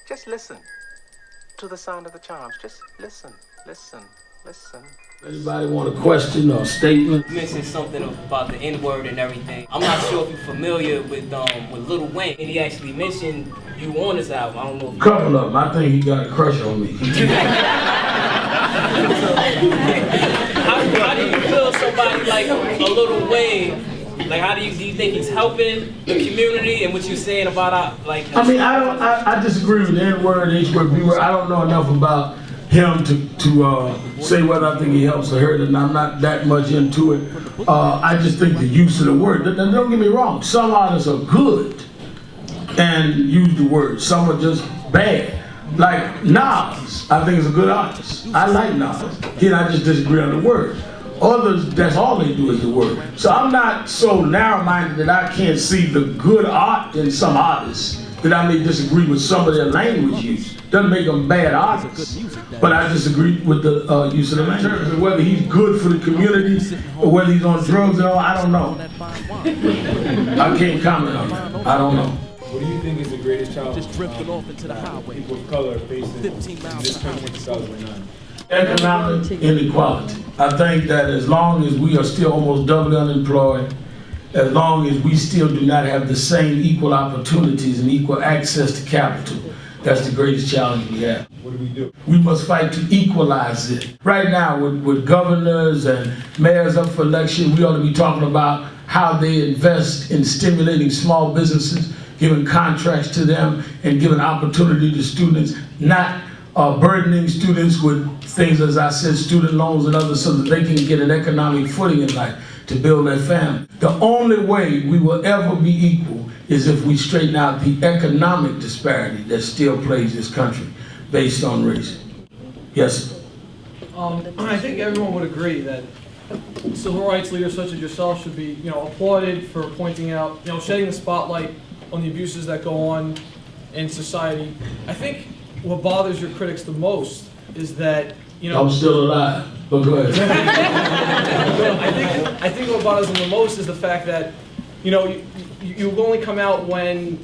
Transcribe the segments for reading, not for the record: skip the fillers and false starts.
Just listen to the sound of the chimes. Just listen, listen, listen. Anybody want a question or a statement? You mentioned something about the N-word and everything. I'm not sure if you're familiar with Lil Wayne, and he actually mentioned you on his album. I don't know if Couple of them. I think he got a crush on me. How do you feel somebody like a Lil Wayne? Like, do you think he's helping the community and what you're saying about I mean, I disagree with the N-word, H-word, B-word. I don't know enough about him to say whether I think he helps or hurt, and I'm not that much into it. I just think the use of the word. Don't get me wrong. Some artists are good and use the word. Some are just bad. Like Nas, I think is a good artist. I like Nas. He and I just disagree on the word. Others, that's all they do is the word. So I'm not so narrow-minded that I can't see the good art in some artists, that I may disagree with some of their language use. Doesn't make them bad artists, but I disagree with the use of the language. In terms of whether he's good for the community or whether he's on drugs and all, I don't know. I can't comment on that. I don't know. What do you think is the greatest challenge people of color facing in this country in 2009? Economic inequality. I think that as long as we are still almost doubly unemployed, as long as we still do not have the same equal opportunities and equal access to capital, that's the greatest challenge we have. What do we do? We must fight to equalize it. Right now, with governors and mayors up for election, we ought to be talking about how they invest in stimulating small businesses, giving contracts to them, and giving opportunity to students, not burdening students with things, as I said, student loans and others, so that they can get an economic footing in life to build their family. The only way we will ever be equal is if we straighten out the economic disparity that still plagues this country based on race. Yes? I think everyone would agree that civil rights leaders such as yourself should be, applauded for pointing out, shedding the spotlight on the abuses that go on in society. I think what bothers your critics the most is that, I'm still alive, but go ahead. I think what bothers them the most is the fact that, you only come out when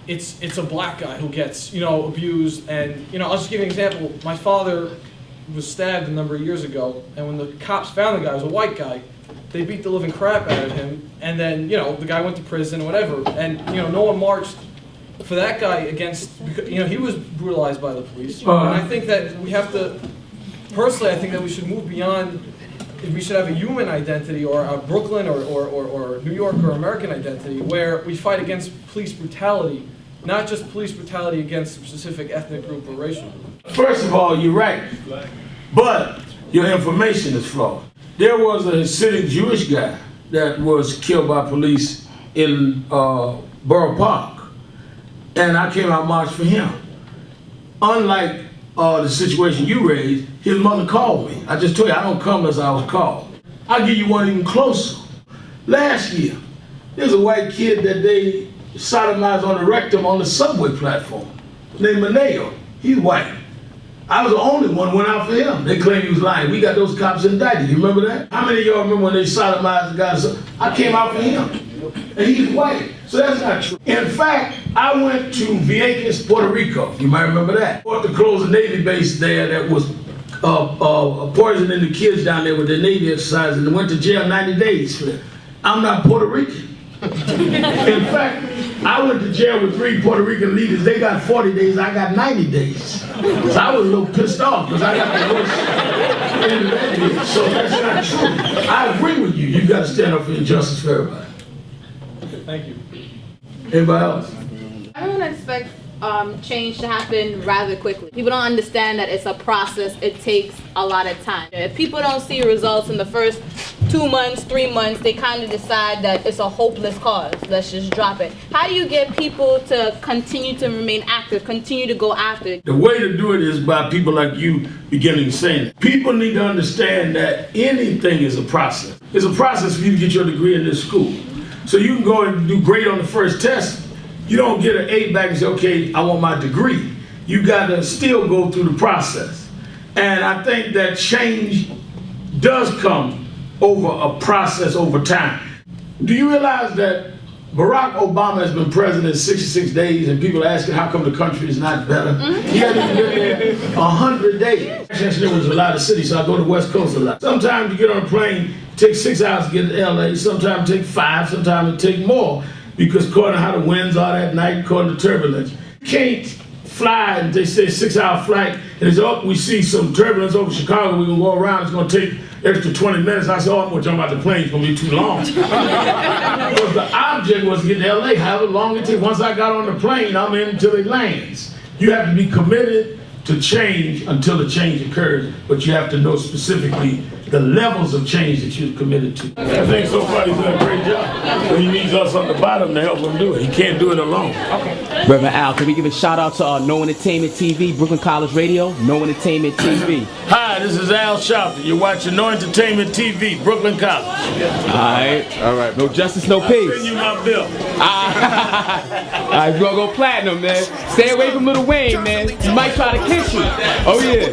it's a black guy who gets, abused. And, I'll just give you an example. My father was stabbed a number of years ago, and when the cops found the guy, it was a white guy, they beat the living crap out of him, and then, the guy went to prison or whatever. And, no one marched for that guy against, he was brutalized by the police. And I think that we have to, personally, I think that we should move beyond, we should have a human identity, or a Brooklyn or New York or American identity, where we fight against police brutality, not just police brutality against a specific ethnic group or racial group. First of all, you're right, but your information is flawed. There was a Hasidic Jewish guy that was killed by police in Borough Park. And I came out and marched for him. Unlike the situation you raised, his mother called me. I just told you, I don't come unless I was called. I'll give you one even closer. Last year, there's a white kid that they sodomized on the rectum on the subway platform, named Maneo. He's white. I was the only one who went out for him. They claimed he was lying. We got those cops indicted. You remember that? How many of y'all remember when they sodomized the guy? I came out for him. And he's white. So that's not true. In fact, I went to Vieques, Puerto Rico. You might remember that. Bought to close a Navy base there that was poisoning the kids down there with their Navy exercises, and went to jail 90 days for that. I'm not Puerto Rican. In fact, I went to jail with 3 Puerto Rican leaders. They got 40 days, I got 90 days. So I was a little pissed off because I got the worst end of that deal. So that's not true. I agree with you. You got to stand up for injustice for everybody. Thank you. Anybody else? Everyone expects change to happen rather quickly. People don't understand that it's a process. It takes a lot of time. If people don't see results in the first 2 months, 3 months, they kind of decide that it's a hopeless cause. Let's just drop it. How do you get people to continue to remain active, continue to go after it? The way to do it is by people like you beginning to say it. People need to understand that anything is a process. It's a process for you to get your degree in this school. So you can go and do great on the first test. You don't get an 8 back and say, okay, I want my degree. You got to still go through the process. And I think that change does come over a process over time. Do you realize that Barack Obama has been president 66 days, and people are asking how come the country is not better. He hasn't been there 100 days. There was a lot of cities, so I go to the West Coast a lot. Sometimes you get on a plane, it takes 6 hours to get to LA, sometimes it takes 5, sometimes it takes more, because according to how the winds are that night, according to turbulence. You can't fly, and they say 6-hour flight, and it's up, we see some turbulence over Chicago, we can go around, it's gonna take extra 20 minutes. I said, oh, I'm gonna jump out the plane, it's gonna be too long. Because the object was to get to LA, however long it takes. Once I got on the plane, I'm in until it lands. You have to be committed to change until the change occurs, but you have to know specifically the levels of change that you're committed to. I think so far he's done a great job. But he needs us on the bottom to help him do it. He can't do it alone. Okay. Reverend Al, can we give a shout out to No Entertainment TV, Brooklyn College Radio, No Entertainment TV. Hi, this is Al Sharpton. You're watching No Entertainment TV, Brooklyn College. All right. No justice, no peace. I'll send you my bill. All right, we're gonna go platinum, man. Stay away from Lil Wayne, man. He might try to kiss you. Oh yeah.